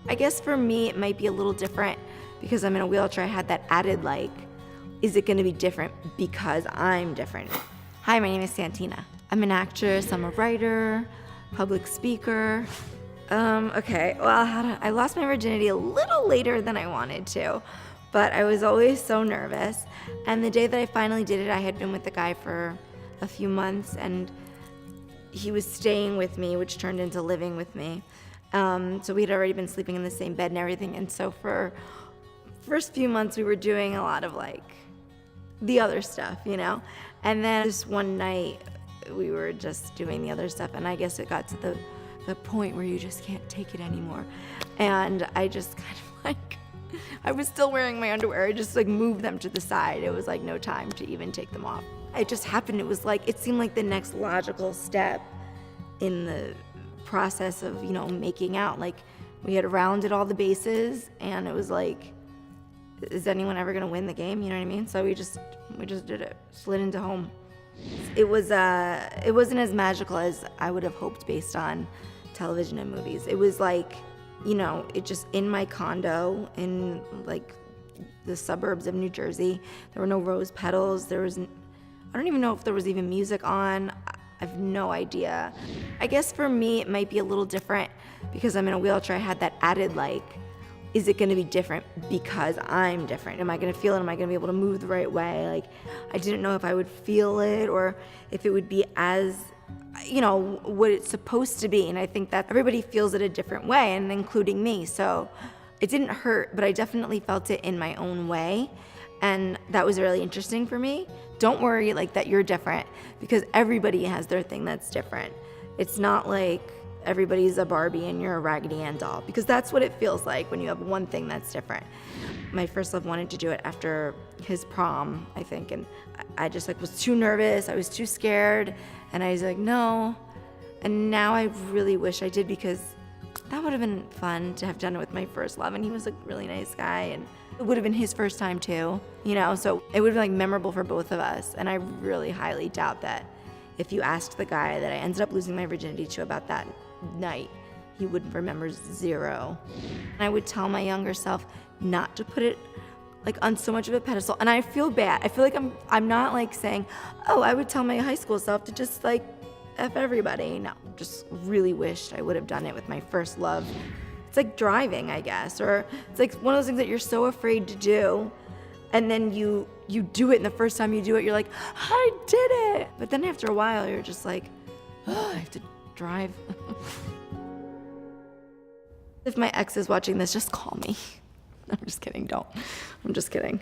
I guess for me, it might be a little different because I'm in a wheelchair. I had that added, like, is it gonna be different because I'm different? Hi, my name is Santina. I'm an actress, I'm a writer, public speaker. Okay, well, I lost my virginity a little later than I wanted to, but I was always so nervous. And the day that I finally did it, I had been with the guy for a few months, and he was staying with me, which turned into living with me. So we had already been sleeping in the same bed and everything. And so for first few months, we were doing a lot of like the other stuff, you know? And then this one night, we were just doing the other stuff. And I guess it got to the point where you just can't take it anymore. And I just kind of like, I was still wearing my underwear. I just like moved them to the side. It was like no time to even take them off. It just happened. It was like, it seemed like the next logical step in the process of, you know, making out. Like we had rounded all the bases and it was like, is anyone ever gonna win the game? You know what I mean? So we just did it, slid into home. It wasn't as magical as I would have hoped based on television and movies. It was like, you know, it just in my condo in like the suburbs of New Jersey. There were no rose petals. I don't even know if there was even music on. I have no idea. I guess for me, it might be a little different because I'm in a wheelchair. I had that added like, is it gonna be different because I'm different? Am I gonna feel it? Am I gonna be able to move the right way? Like, I didn't know if I would feel it or if it would be as, you know, what it's supposed to be. And I think that everybody feels it a different way, and including me. So it didn't hurt, but I definitely felt it in my own way. And that was really interesting for me. Don't worry like that you're different because everybody has their thing that's different. It's not like everybody's a Barbie and you're a Raggedy Ann doll, because that's what it feels like when you have one thing that's different. My first love wanted to do it after his prom, I think, and I just like was too nervous, I was too scared, and I was like, no. And now I really wish I did, because that would have been fun to have done it with my first love, and he was a really nice guy, and it would have been his first time too, you know, so it would have been like memorable for both of us. And I really highly doubt that if you asked the guy that I ended up losing my virginity to about that night, he would remember zero. And I would tell my younger self not to put it like on so much of a pedestal. And I feel bad. I feel like I'm not like saying, oh, I would tell my high school self to just like F everybody. No, just really wished I would have done it with my first love. It's like driving, I guess, or it's like one of those things that you're so afraid to do, and then you do it, and the first time you do it, you're like, I did it. But then after a while, you're just like, oh, I have to drive. If my ex is watching this, just call me. I'm just kidding, don't. I'm just kidding.